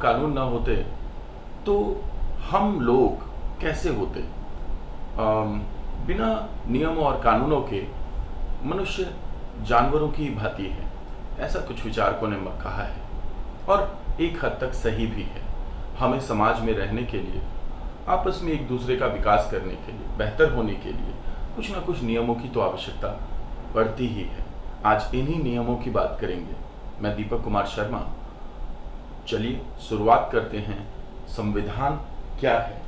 कानून ना होते तो हम लोग कैसे होते? बिना नियमों और कानूनों के मनुष्य जानवरों की भांति है, ऐसा कुछ विचारकों ने कहा है, और एक हद तक सही भी है। हमें समाज में रहने के लिए, आपस में एक दूसरे का विकास करने के लिए, बेहतर होने के लिए कुछ ना कुछ नियमों की तो आवश्यकता पड़ती ही है। आज इन्हीं नियमों की बात करेंगे। मैं दीपक कुमार शर्मा। चलिए शुरुआत करते हैं। संविधान क्या है?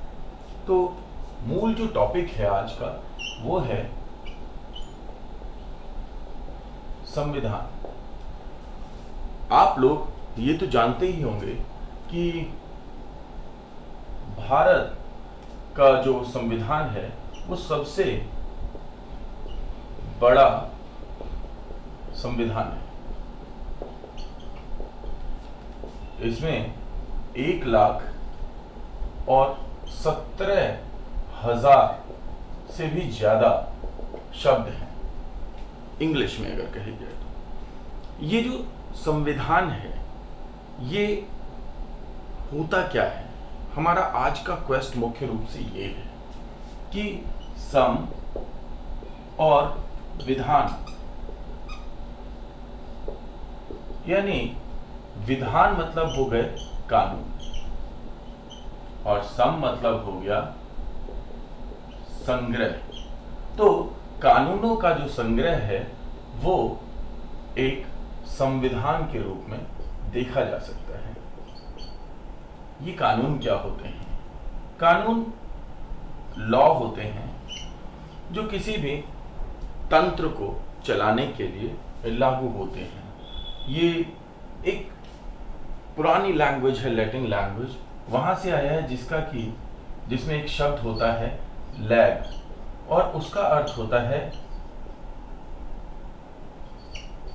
तो मूल जो टॉपिक है आज का वो है संविधान। आप लोग ये तो जानते ही होंगे कि भारत का जो संविधान है वो सबसे बड़ा संविधान है। इसमें 1,17,000 से भी ज्यादा शब्द हैं, इंग्लिश में अगर कही जाए तो। ये जो संविधान है ये होता क्या है? हमारा आज का क्वेस्ट मुख्य रूप से ये है कि सम और विधान, यानी विधान मतलब हो गए कानून और सम मतलब हो गया संग्रह। तो कानूनों का जो संग्रह है वो एक संविधान के रूप में देखा जा सकता है। ये कानून क्या होते हैं? कानून लॉ होते हैं जो किसी भी तंत्र को चलाने के लिए लागू होते हैं। ये एक पुरानी लैंग्वेज है, लैटिन लैंग्वेज, वहां से आया है जिसमें एक शब्द होता है लैग, और उसका अर्थ होता है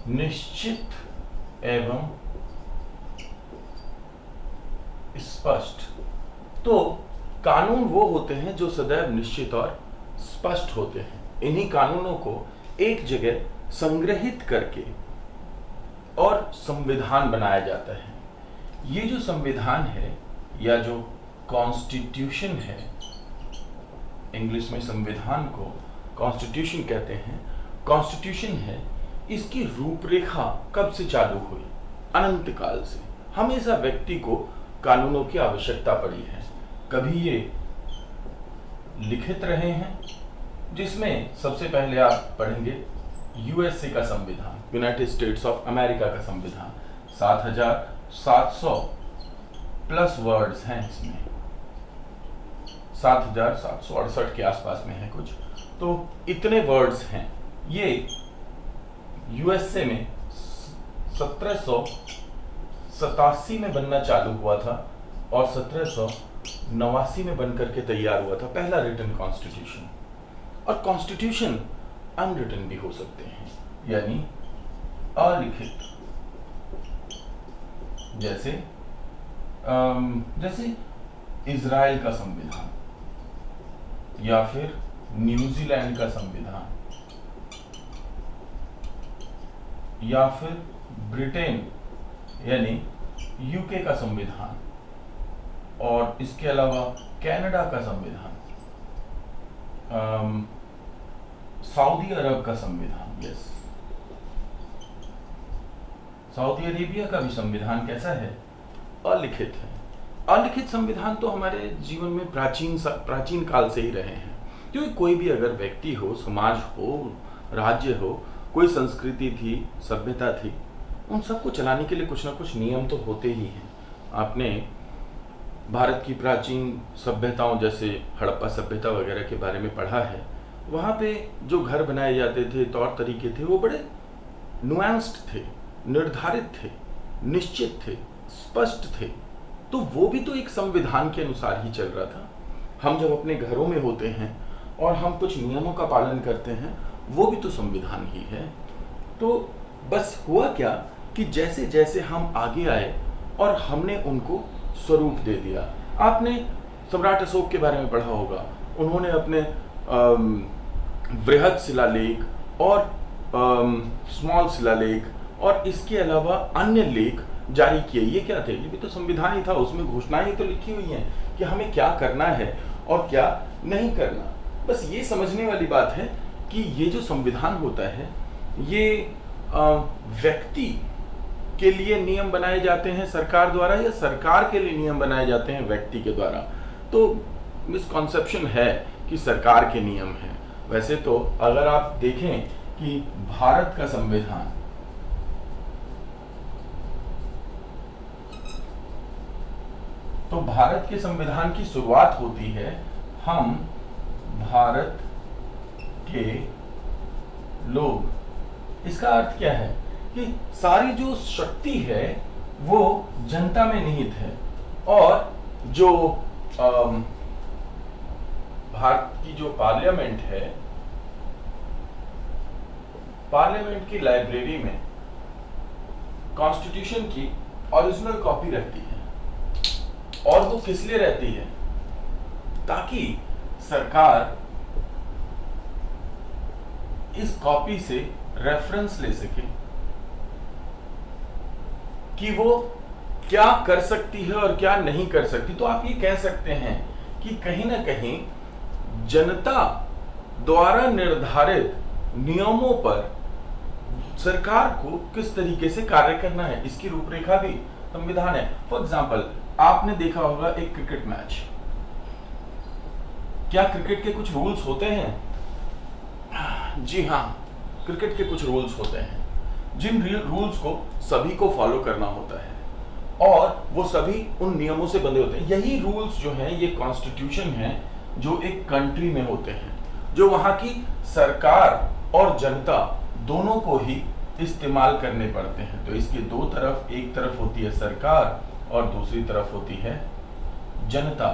निश्चित एवं स्पष्ट। तो कानून वो होते हैं जो सदैव निश्चित और स्पष्ट होते हैं। इन्हीं कानूनों को एक जगह संग्रहित करके और संविधान बनाया जाता है। ये जो संविधान है या जो कॉन्स्टिट्यूशन है, इंग्लिश में संविधान को कॉन्स्टिट्यूशन कहते हैं, कॉन्स्टिट्यूशन है, इसकी रूपरेखा कब से चालू हुई? अनंत काल से हमेशा व्यक्ति को कानूनों की आवश्यकता पड़ी है। कभी ये लिखित रहे हैं, जिसमें सबसे पहले आप पढ़ेंगे यूएसए का संविधान, यूनाइटेड स्टेट्स ऑफ अमेरिका का संविधान। 7,700 प्लस वर्ड्स हैं इसमें, 7,768 के आसपास में है कुछ। तो इतने वर्ड्स हैं। ये यूएसए में 1787 में बनना चालू हुआ था और 1789 में बनकर के तैयार हुआ था पहला रिटन कॉन्स्टिट्यूशन। और कॉन्स्टिट्यूशन अनरिटन भी हो सकते हैं, यानी अलिखित। जैसे इजराइल का संविधान या फिर न्यूजीलैंड का संविधान या फिर ब्रिटेन यानी यूके का संविधान, और इसके अलावा कनाडा का संविधान, सऊदी अरब का संविधान, यस, सऊदी अरेबिया का भी संविधान कैसा है? अलिखित है। अलिखित संविधान तो हमारे जीवन में प्राचीन काल से ही रहे हैं, क्योंकि कोई भी अगर व्यक्ति हो, समाज हो, राज्य हो, कोई संस्कृति थी, सभ्यता थी, उन सबको चलाने के लिए कुछ ना कुछ नियम तो होते ही हैं। आपने भारत की प्राचीन सभ्यताओं जैसे हड़प्पा सभ्यता वगैरह के बारे में पढ़ा है। वहाँ पे जो घर बनाए जाते थे, तौर तरीके थे, वो बड़े नुआंस्ड थे, निर्धारित थे, निश्चित थे, स्पष्ट थे। तो वो भी तो एक संविधान के अनुसार ही चल रहा था। हम जब अपने घरों में होते हैं और हम कुछ नियमों का पालन करते हैं, वो भी तो संविधान ही है। तो बस हुआ क्या कि जैसे जैसे हम आगे आए और हमने उनको स्वरूप दे दिया। आपने सम्राट अशोक के बारे में पढ़ा होगा। उन्होंने अपने वृहद शिलालेख और स्मॉल शिलालेख और इसके अलावा अन्य लेख जारी किए, ये क्या थे? ये भी तो संविधान ही था, उसमें घोषणाएं ही तो लिखी हुई हैं कि हमें क्या करना है और क्या नहीं करना। बस ये समझने वाली बात है कि ये जो संविधान होता है ये व्यक्ति के लिए नियम बनाए जाते हैं सरकार द्वारा, या सरकार के लिए नियम बनाए जाते हैं व्यक्ति के द्वारा। तो मिसकॉन्सेप्शन है कि सरकार के नियम हैं। वैसे तो अगर आप देखें कि भारत का संविधान, तो भारत के संविधान की शुरुआत होती है, हम भारत के लोग। इसका अर्थ क्या है कि सारी जो शक्ति है वो जनता में निहित है, और जो भारत की जो पार्लियामेंट है, पार्लियामेंट की लाइब्रेरी में कॉन्स्टिट्यूशन की ओरिजिनल कॉपी रहती है। और वो किस लिए रहती है? ताकि सरकार इस कॉपी से रेफरेंस ले सके कि वो क्या कर सकती है और क्या नहीं कर सकती। तो आप ये कह सकते हैं कि कहीं ना कहीं जनता द्वारा निर्धारित नियमों पर सरकार को किस तरीके से कार्य करना है, इसकी रूपरेखा भी संविधान है। फॉर एग्जाम्पल, आपने देखा होगा एक क्रिकेट मैच, क्या क्रिकेट के कुछ रूल्स होते हैं? जी हाँ, क्रिकेट के कुछ रूल्स होते हैं, जिन रूल्स को सभी को फॉलो करना होता है, और वो सभी उन नियमों से बंधे होते हैं। यही रूल्स जो हैं, ये कॉन्स्टिट्यूशन है जो एक कंट्री में होते हैं, जो वहां की सरकार और जनता दोनों को ही इस्तेमाल करने पड़ते हैं। तो इसके दो तरफ, एक तरफ होती है सरकार और दूसरी तरफ होती है जनता।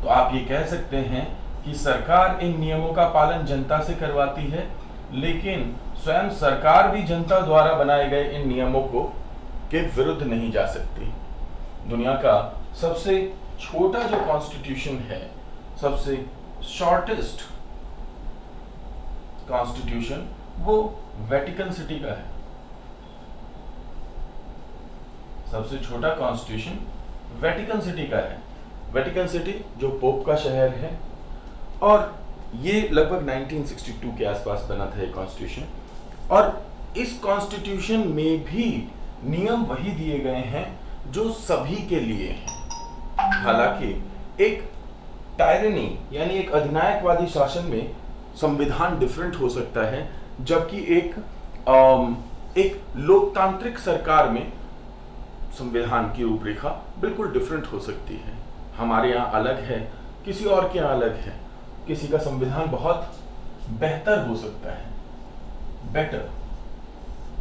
तो आप ये कह सकते हैं कि सरकार इन नियमों का पालन जनता से करवाती है, लेकिन स्वयं सरकार भी जनता द्वारा बनाए गए इन नियमों के विरुद्ध नहीं जा सकती। दुनिया का सबसे छोटा जो कॉन्स्टिट्यूशन है, सबसे शॉर्टेस्ट कॉन्स्टिट्यूशन, वो वेटिकन सिटी का है। सबसे छोटा कॉन्स्टिट्यूशन वेटिकन सिटी का है। वेटिकन सिटी जो पोप का शहर है, और ये लगभग 1962 के आसपास बना था ये कॉन्स्टिट्यूशन। और इस कॉन्स्टिट्यूशन में भी नियम वही दिए गए हैं जो सभी के लिए हैं। हालांकि एक टायरनी यानी एक अधिनायकवादी शासन में संविधान डिफरेंट हो सकता है, जबकि एक लोकतांत्रिक सरकार में संविधान की रूपरेखा बिल्कुल डिफरेंट हो सकती है। हमारे यहाँ अलग है, किसी और के यहाँ अलग है। किसी का संविधान बहुत बेहतर हो सकता है, बेटर।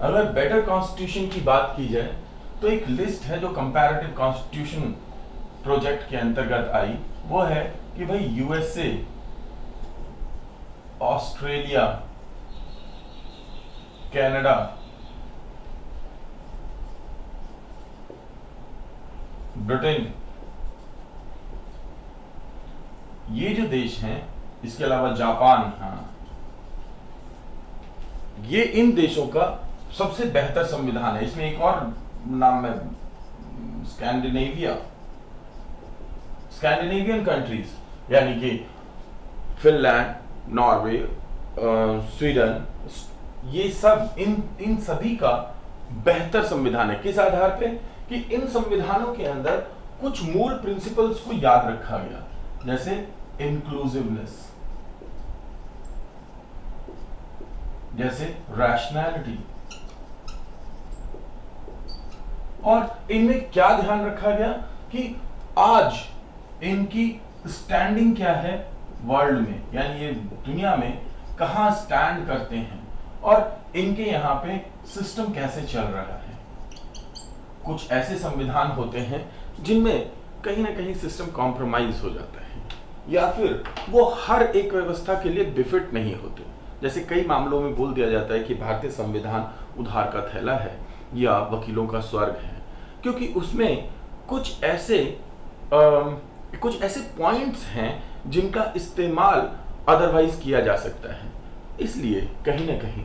अगर बेटर कॉन्स्टिट्यूशन की बात की जाए तो एक लिस्ट है जो कंपैरेटिव कॉन्स्टिट्यूशन प्रोजेक्ट के अंतर्गत आई। वो है कि भाई यूएसए, ऑस्ट्रेलिया, कनाडा, ब्रिटेन, ये जो देश हैं, इसके अलावा जापान, हाँ, ये इन देशों का सबसे बेहतर संविधान है। इसमें एक और नाम है स्कैंडिनेवियन कंट्रीज, यानी कि फिनलैंड, नॉर्वे, स्वीडन, ये सब इन सभी का बेहतर संविधान है। किस आधार पे? कि इन संविधानों के अंदर कुछ मूल प्रिंसिपल्स को याद रखा गया, जैसे इंक्लूसिवनेस, जैसे रैशनैलिटी। और इनमें क्या ध्यान रखा गया कि आज इनकी स्टैंडिंग क्या है वर्ल्ड में, यानी ये दुनिया में कहां स्टैंड करते हैं, और इनके यहाँ पे सिस्टम कैसे चल रहा है। कुछ ऐसे संविधान होते हैं जिनमें कहीं ना कहीं सिस्टम कॉम्प्रोमाइज हो जाता है, या फिर वो हर एक व्यवस्था के लिए बिफिट नहीं होते। जैसे कई मामलों में बोल दिया जाता है कि भारतीय संविधान उधार का थैला है या वकीलों का स्वर्ग है, क्योंकि उसमें कुछ ऐसे पॉइंट्स हैं जिनका इस्तेमाल अदरवाइज किया जा सकता है। इसलिए कहीं ना कहीं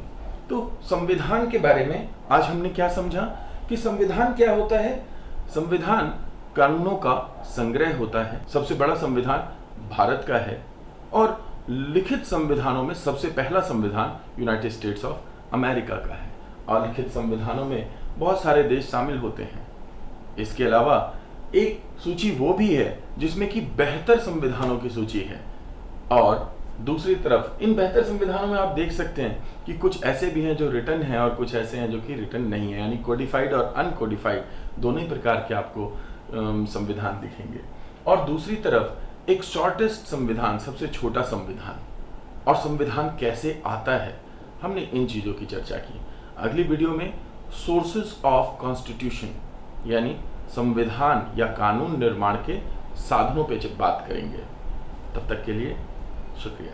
तो संविधान के बारे में आज हमने क्या समझा कि संविधान क्या होता है? संविधान कानूनों का संग्रह होता है। सबसे बड़ा संविधान भारत का है और लिखित संविधानों में सबसे पहला संविधान यूनाइटेड स्टेट्स ऑफ अमेरिका का है। अलिखित संविधानों में बहुत सारे देश शामिल होते हैं। इसके अलावा एक सूची वो भी है जिसमें कि बेहतर संविधानों की सूची है, और दूसरी तरफ इन बेहतर संविधानों में आप देख सकते हैं कि कुछ ऐसे भी हैं जो रिटन हैं और कुछ ऐसे हैं जो कि रिटन नहीं है, यानी कोडिफाइड और अनकोडिफाइड दोनों ही प्रकार के आपको संविधान दिखेंगे। और दूसरी तरफ एक शॉर्टेस्ट संविधान, सबसे छोटा संविधान, और संविधान कैसे आता है, हमने इन चीज़ों की चर्चा की। अगली वीडियो में सोर्सेज ऑफ कॉन्स्टिट्यूशन यानी संविधान या कानून निर्माण के साधनों पे बात करेंगे। तब तक के लिए शुक्रिया।